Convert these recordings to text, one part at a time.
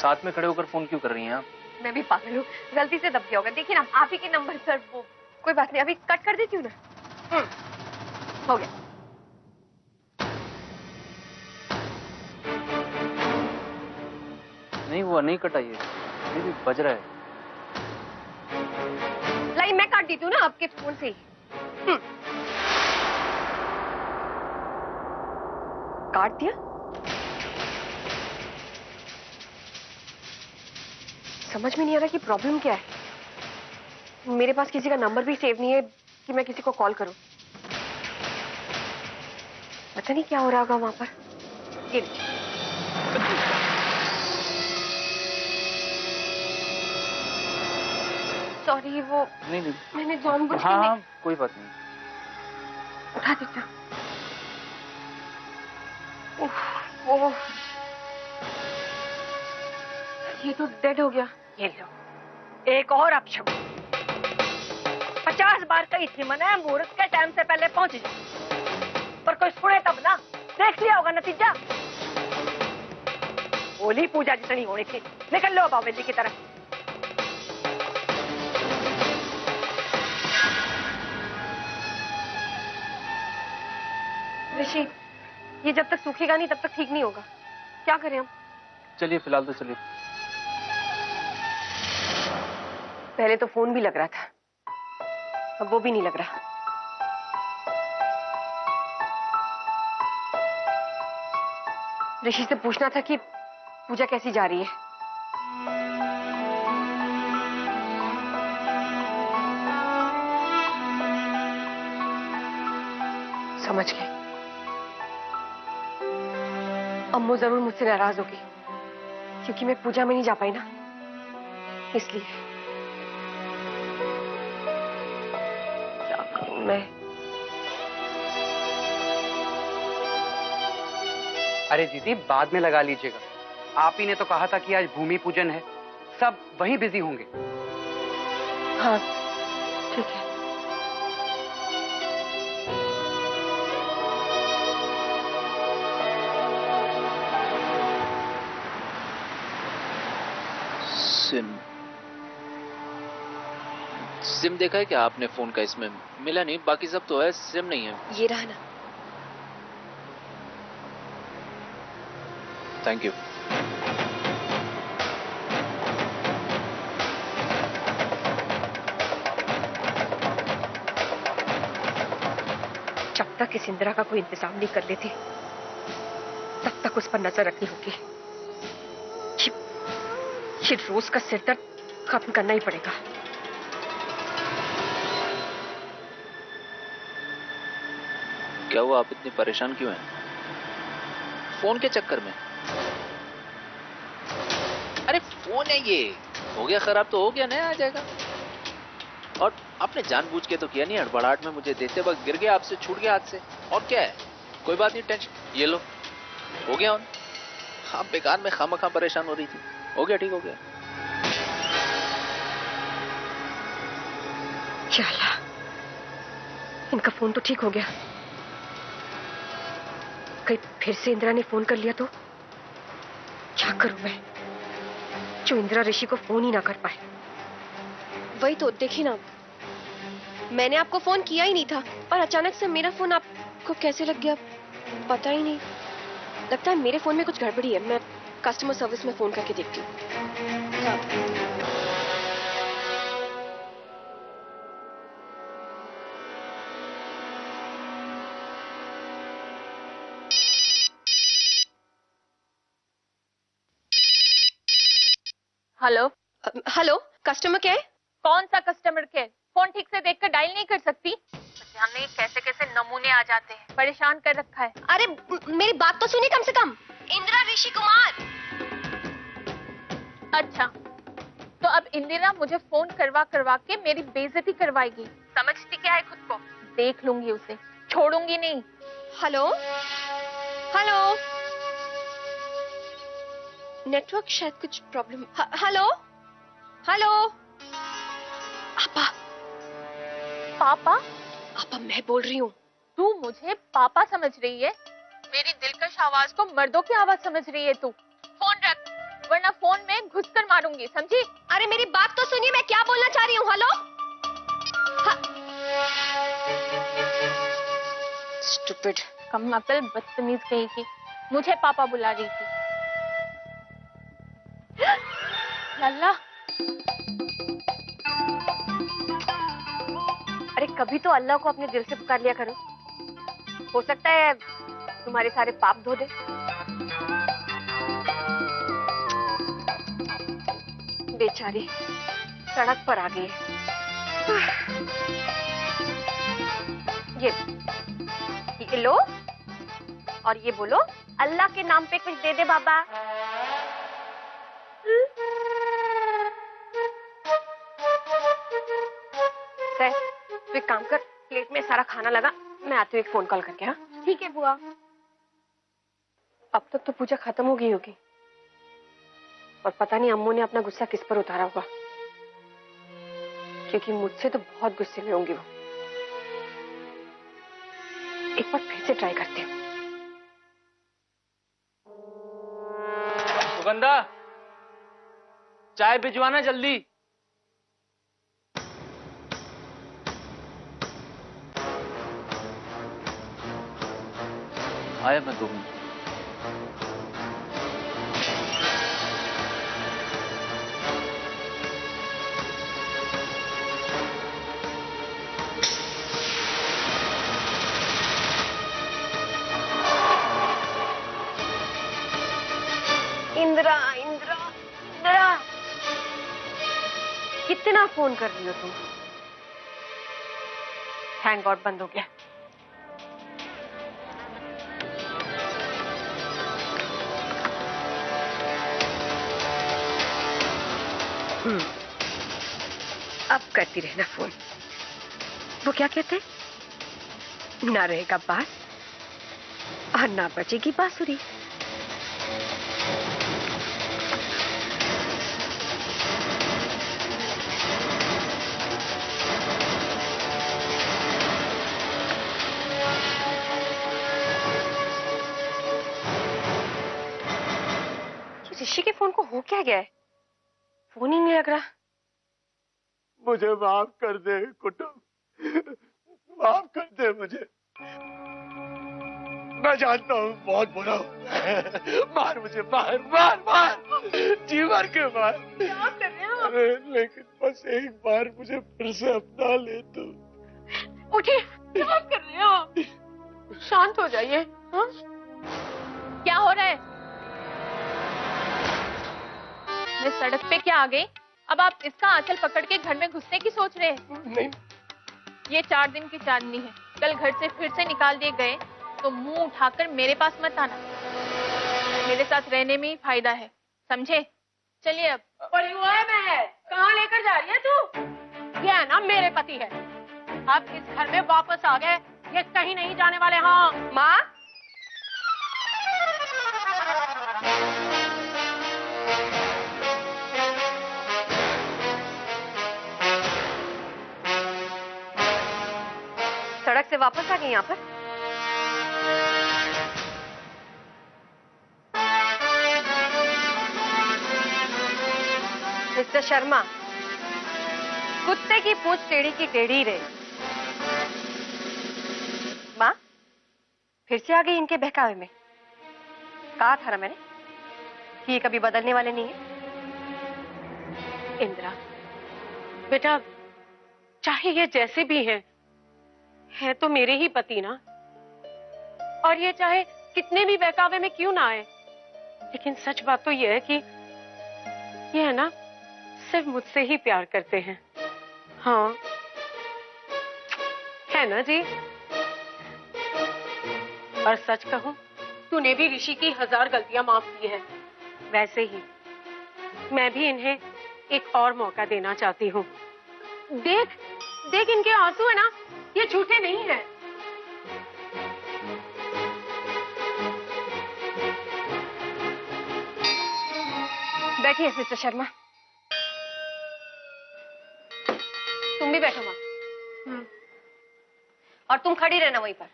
साथ में खड़े होकर फोन क्यों कर रही हैं आप? मैं भी पागल हूँ, गलती से दब गया होगा। देखिए ना, आप ही के नंबर पर वो। कोई बात नहीं, अभी कट कर देती हूँ ना। हो गया। नहीं हुआ, नहीं कटा ये भी बज रहा है। लाई मैं काट देती हूँ ना आपके फोन से ही। काट दिया। समझ में नहीं आ रहा कि प्रॉब्लम क्या है। मेरे पास किसी का नंबर भी सेव नहीं है कि मैं किसी को कॉल करूं। पता नहीं क्या हो रहा होगा वहां पर। ये सॉरी, वो नहीं मैंने जानबूझ के हाँ कोई बात नहीं। उठा देता। ओह, ये तो डेड हो गया। ये लो, एक और ऑप्शन। 50 बार कही थी मैंने मुहूर्त के टाइम से पहले पहुंच जाओ, पर कोई सुने तब ना। देख लिया होगा नतीजा। होली पूजा जितनी होनी थी। निकल लो अब हवेली की तरफ। ऋषि, ये जब तक सूखेगा नहीं तब तक ठीक नहीं होगा। क्या करें हम? चलिए फिलहाल तो चलिए। पहले तो फोन भी लग रहा था, अब वो भी नहीं लग रहा। ऋषि से पूछना था कि पूजा कैसी जा रही है। समझ गए। अम्मू जरूर मुझसे नाराज होगी क्योंकि मैं पूजा में नहीं जा पाई ना, इसलिए। क्या करूं मैं? अरे दीदी, बाद में लगा लीजिएगा। आप ही ने तो कहा था कि आज भूमि पूजन है, सब वहीं बिजी होंगे। हाँ ठीक है। सिम देखा है क्या आपने फोन का? इसमें मिला नहीं, बाकी सब तो है, सिम नहीं है। ये रहा ना। Thank you. जब तक इस इंदिरा का कोई इंतजाम नहीं कर लेती तब तक उस पर नजर रखनी होगी। ये रोज का सिर दर्द खत्म करना ही पड़ेगा। क्या हुआ, आप इतनी परेशान क्यों हैं? फोन के चक्कर में? अरे फोन है ये, हो गया खराब तो हो गया, नया आ जाएगा। और आपने जानबूझ के तो किया नहीं, हड़बड़ाहट में मुझे देते वक्त गिर गया, आपसे छूट गया हाथ से। और क्या है, कोई बात नहीं, टेंशन। ये लो, हो गया ऑन। आप बेकार में खामखा परेशान हो रही थी, हो गया, ठीक हो गया। चला, इनका फोन तो ठीक हो गया। कहीं फिर से इंदिरा ने फोन कर लिया तो क्या करूं मैं, जो इंदिरा ऋषि को फोन ही ना कर पाए। वही तो, देखिए ना, मैंने आपको फोन किया ही नहीं था, पर अचानक से मेरा फोन आपको कैसे लग गया पता ही नहीं। लगता है मेरे फोन में कुछ गड़बड़ी है। मैं कस्टमर सर्विस में फोन करके देखती हूँ। Hello hello, customer care? कौन सा कस्टमर केयर? फोन ठीक से देखकर डायल नहीं कर सकती? जाने कैसे कैसे नमूने आ जाते हैं, परेशान कर रखा है। अरे मेरी बात तो सुनिए कम से कम। इंदिरा ऋषि कुमार। अच्छा, तो अब इंदिरा मुझे फोन करवा करवा के मेरी बेइज्जती करवाएगी। समझती क्या है खुद को? देख लूंगी उसे, छोड़ूंगी नहीं। हेलो हेलो, नेटवर्क शायद कुछ प्रॉब्लम। Hello hello. आपा पापा? आपा मैं बोल रही हूँ। तू मुझे पापा समझ रही है? मेरी दिलकश आवाज को मर्दों की आवाज समझ रही है तू? फोन रख, वरना फोन में घुसकर मारूंगी, समझी? अरे मेरी बात तो सुनिए, मैं क्या बोलना चाह रही हूँ। हेलो। स्टूपिड। कम अकल बदतमीज कहीं की, मुझे पापा बुला रही थी। लल्ला, अरे कभी तो अल्लाह को अपने दिल से पुकार लिया करो, हो सकता है तुम्हारे सारे पाप धो दे। बेचारी सड़क पर आ गई है। ये लो और ये बोलो, अल्लाह के नाम पे कुछ दे दे बाबा। तू एक काम कर, प्लेट में सारा खाना लगा, मैं आती हूँ एक फोन कॉल करके। हाँ ठीक है बुआ। अब तक तो पूजा खत्म हो गई होगी और पता नहीं अम्मू ने अपना गुस्सा किस पर उतारा होगा, क्योंकि मुझसे तो बहुत गुस्से में होंगी वो। एक बार फिर से ट्राई करते हैं। सुगंधा, चाय भिजवाना जल्दी। आया मैं 2 मिनट। इंदिरा, इंदिरा, इंदिरा, कितना फोन कर रही हो तुम? थैंक गॉड बंद हो गया। अब करती रहना फोन। वो क्या कहते हैं, ना रहेगा बात और ना बचेगी बांसुरी। ऋषि के फोन को हो क्या गया है, फोन ही नहीं लग रहा। मुझे माफ कर दे कुटुंब, माफ कर दे मुझे। मैं जानता हूँ बहुत बुरा हूँ। मार मुझे, मार मार मार, जी मार के मार। क्या कर रहे हो? अरे लेकिन बस एक बार मुझे फिर से अपना ले तू। उठिए, क्या कर रहे हो? शांत हो जाइए। हाँ? क्या हो रहा है? मैं सड़क पे क्या आ गई? अब आप इसका आंचल पकड़ के घर में घुसने की सोच रहे हैं? नहीं, ये 4 दिन की चांदनी है, कल घर से फिर से निकाल दिए गए तो मुंह उठाकर मेरे पास मत आना। मेरे साथ रहने में ही फायदा है, समझे? चलिए अब। पड़ी हुआ है महल, कहाँ लेकर जा रही है तू? ये है ना मेरे पति है, अब इस घर में वापस आ गए, ये कहीं नहीं जाने वाले। हाँ माँ, सड़क से वापस आ गई यहाँ पर। मिस्टर शर्मा, कुत्ते की पूंछ टेढ़ी की टेढ़ी रहे। माँ, फिर से आ गई इनके बहकावे में। कहा था ना मैंने कि ये कभी बदलने वाले नहीं है। इंदिरा बेटा, चाहे ये जैसे भी है तो मेरे ही पति ना, और ये चाहे कितने भी बहकावे में क्यों ना आए, लेकिन सच बात तो ये है कि ये है ना सिर्फ मुझसे ही प्यार करते हैं। हाँ है ना जी? और सच कहूं, तूने भी ऋषि की 1000 गलतियां माफ की है, वैसे ही मैं भी इन्हें एक और मौका देना चाहती हूँ। देख देख, इनके आंसू है ना, ये झूठे नहीं हैं। बैठिए मिस्टर शर्मा। तुम भी बैठो माँ। और तुम खड़ी रहना वहीं पर।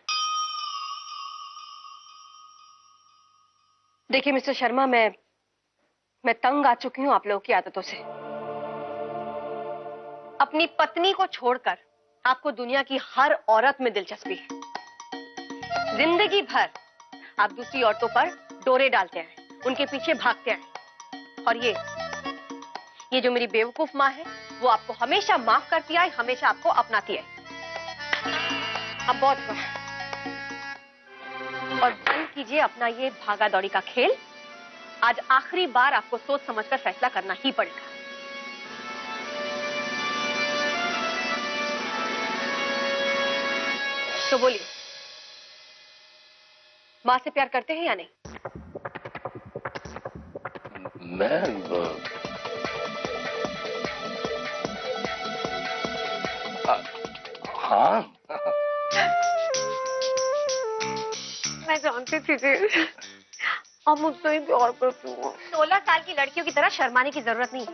देखिए मिस्टर शर्मा, मैं मैं तंग आ चुकी हूं आप लोगों की आदतों से। अपनी पत्नी को छोड़कर आपको दुनिया की हर औरत में दिलचस्पी है। जिंदगी भर आप दूसरी औरतों पर डोरे डालते हैं, उनके पीछे भागते हैं। और ये जो मेरी बेवकूफ माँ है, वो आपको हमेशा माफ करती है, हमेशा आपको अपनाती है। अब बहुत हुआ और बंद कीजिए अपना ये भागा दौड़ी का खेल। आज आखिरी बार आपको सोच समझकर फैसला करना ही पड़ेगा। तो बोलिए, माँ से प्यार करते हैं या नहीं? मैं हाँ, मैं जानती थी जी, अब मुझसे ही प्यार करती हूँ। 16 साल की लड़कियों की तरह शर्माने की जरूरत नहीं।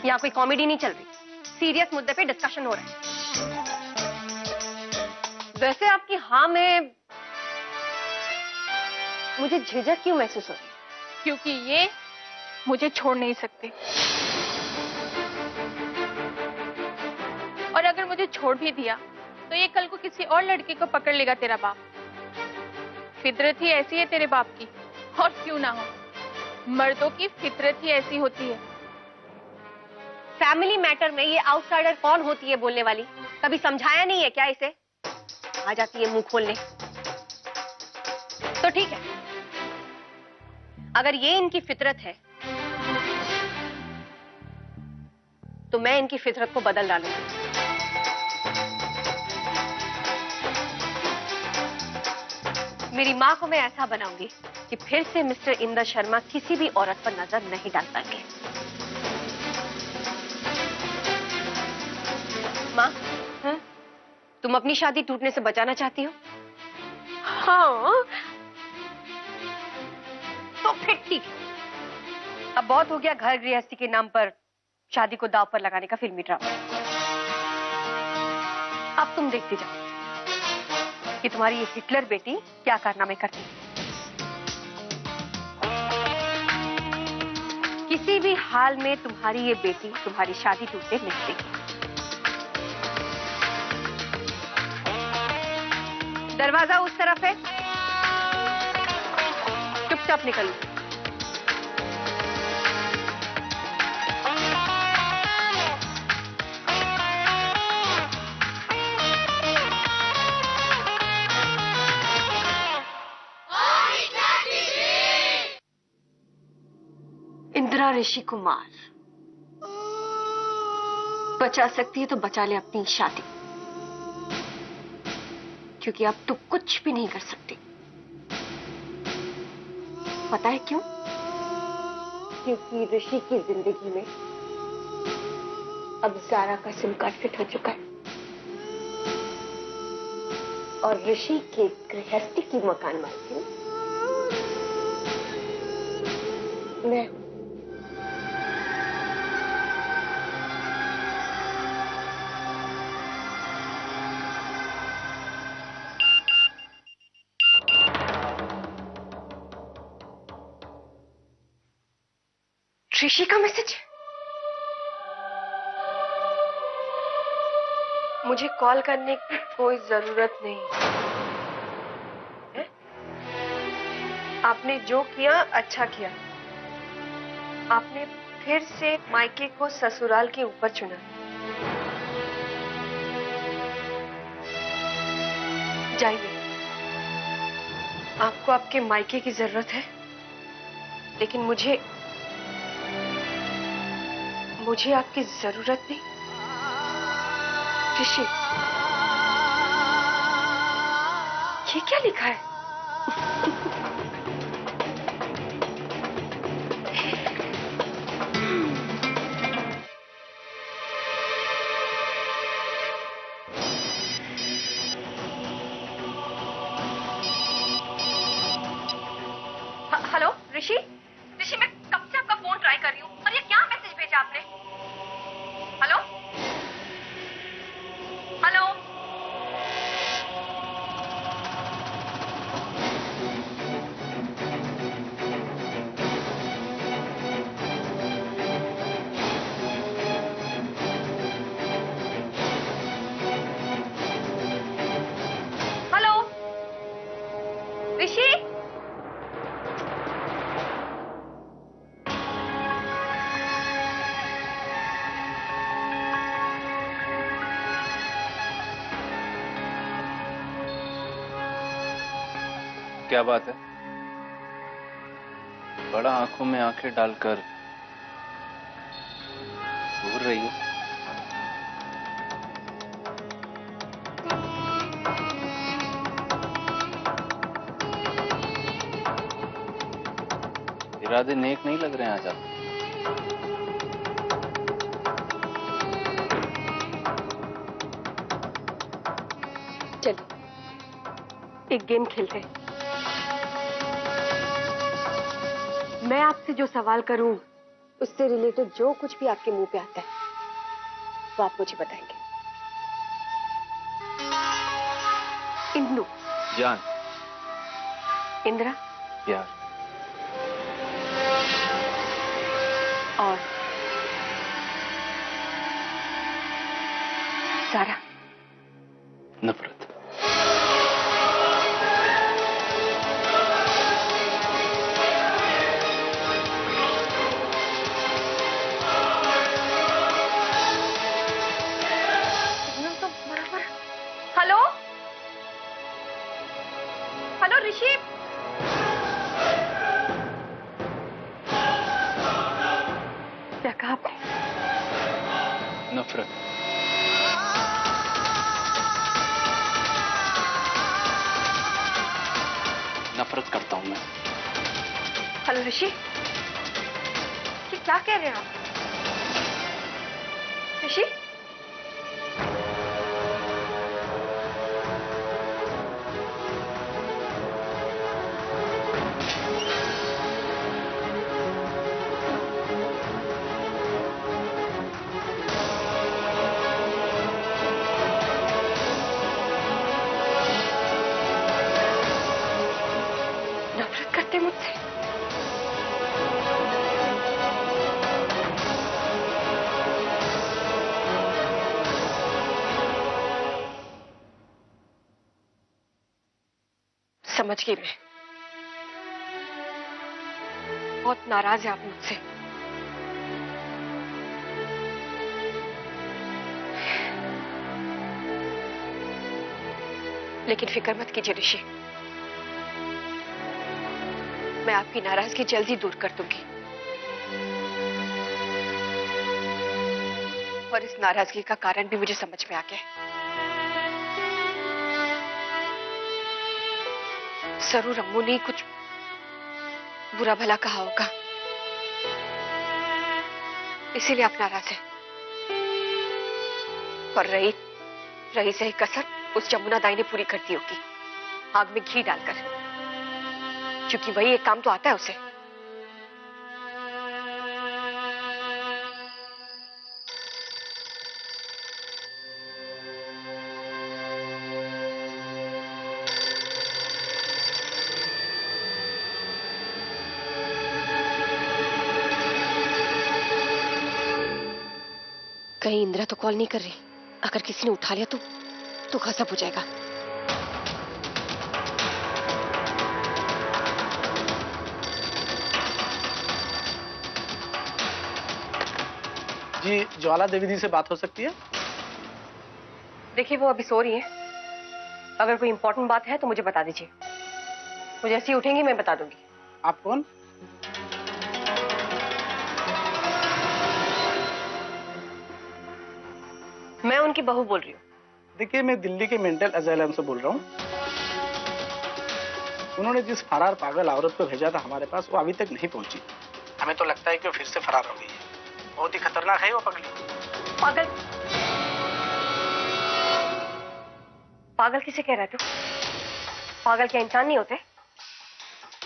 यहाँ कोई कॉमेडी नहीं चल रही, सीरियस मुद्दे पे डिस्कशन हो रहा है। वैसे आपकी हाँ में मुझे झिझक क्यों महसूस हो रही? क्योंकि ये मुझे छोड़ नहीं सकते, और अगर मुझे छोड़ भी दिया तो ये कल को किसी और लड़के को पकड़ लेगा तेरा बाप। फितरत ही ऐसी है तेरे बाप की, और क्यों ना हो, मर्दों की फितरत ही ऐसी होती है। फैमिली मैटर में ये आउटसाइडर कौन होती है बोलने वाली? कभी समझाया नहीं है क्या इसे? आ जाती है मुंह खोलने। तो ठीक है, अगर ये इनकी फितरत है तो मैं इनकी फितरत को बदल डालूंगी। मेरी माँ को मैं ऐसा बनाऊंगी कि फिर से मिस्टर इंदर शर्मा किसी भी औरत पर नजर नहीं डाल पाएंगे। माँ, तुम अपनी शादी टूटने से बचाना चाहती हो? हाँ, तो फिर ठीक है। अब बहुत हो गया घर गृहस्थी के नाम पर शादी को दांव पर लगाने का फिल्मी ड्रामा। अब तुम देखते जाओ कि तुम्हारी ये हिटलर बेटी क्या कारनामे करती है। किसी भी हाल में तुम्हारी ये बेटी तुम्हारी शादी टूटने नहीं देगी। दरवाजा उस तरफ है, चुपचाप निकलो। इंदिरा ऋषि कुमार, बचा सकती है तो बचा ले अपनी शादी, क्योंकि अब तू कुछ भी नहीं कर सकती। पता है क्यों? क्योंकि ऋषि की जिंदगी में अब ज़ारा का सिम कार्ड फिट हो चुका है, और ऋषि के गृहस्थी की मकान मालकिन मैं हूं। ऋषि का मैसेज। मुझे कॉल करने की कोई जरूरत नहीं है? आपने जो किया अच्छा किया। आपने फिर से मायके को ससुराल के ऊपर चुना। जाइए, आपको आपके मायके की जरूरत है, लेकिन मुझे आपकी जरूरत नहीं। ऋषि, ये क्या लिखा है? हेलो ऋषि, ऋषि मैं कब से आपका फोन ट्राई कर रही हूँ, और ये क्या मैसेज भेजा आपने? हेलो हेलो, ऋषि, क्या बात है? बड़ा आंखों में आंखें डालकर घूर रही हो। इरादे नेक नहीं लग रहे हैं आज आप। चलिए एक गेम खेलते हैं। मैं आपसे जो सवाल करूं उससे रिलेटेड जो कुछ भी आपके मुंह पे आता है वो आप मुझे बताएंगे। इंदु, जान, इंद्रा प्यार, और सारा नफरत। हेलो हेलो ऋषि, क्या कहा आपने? नफरत। नफरत करता हूं मैं। हेलो ऋषि, ये क्या कह रहे हैं आप? ऋषि, नफरत करते मुझसे? समझ गई मैं। बहुत नाराज है आप मुझसे। लेकिन फिक्र मत कीजिए ऋषि, मैं आपकी नाराजगी जल्दी दूर कर दूंगी। और इस नाराजगी का कारण भी मुझे समझ में आ गया है। जरूर अम्मू ने कुछ बुरा भला कहा होगा, इसीलिए आप नाराज हैं। और रही सही कसर उस जमुना दाई ने पूरी कर दी होगी, आग में घी डालकर, क्योंकि वही एक काम तो आता है उसे। कहीं इंदिरा तो कॉल नहीं कर रही। अगर किसी ने उठा लिया तो गजब हो जाएगा। जी, ज्वाला देवी दी से बात हो सकती है? देखिए वो अभी सो रही हैं। अगर कोई इंपॉर्टेंट बात है तो मुझे बता दीजिए। वो जैसे ही उठेंगी मैं बता दूंगी। आप कौन? मैं उनकी बहू बोल रही हूँ। देखिए, मैं दिल्ली के मेंटल असाइलम से बोल रहा हूँ। उन्होंने जिस फरार पागल औरत को भेजा था हमारे पास, वो अभी तक नहीं पहुंची। हमें तो लगता है कि वो फिर से फरार हो गई है। बहुत ही खतरनाक है वो पगली। पागल? पागल किसे कह रहे थे? पागल क्या इंसान नहीं होते?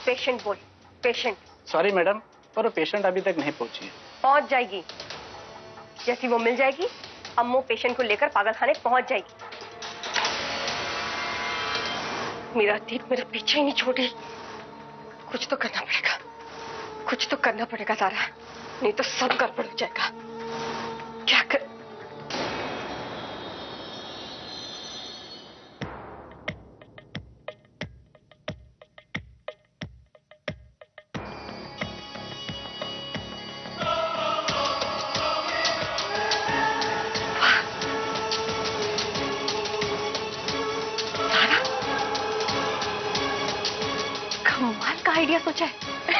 पेशेंट बोल, पेशेंट। सॉरी मैडम, पर वो पेशेंट अभी तक नहीं पहुंची है। पहुंच जाएगी। जैसी वो मिल जाएगी, अम्मू पेशेंट को लेकर पागल खाने पहुंच जाएगी। मेरा दीप मेरा पीछे ही नहीं छोड़ी। कुछ तो करना पड़ेगा, कुछ तो करना पड़ेगा सारा, नहीं तो सब गड़बड़ हो जाएगा। क्या कर... आइडिया सोचा है?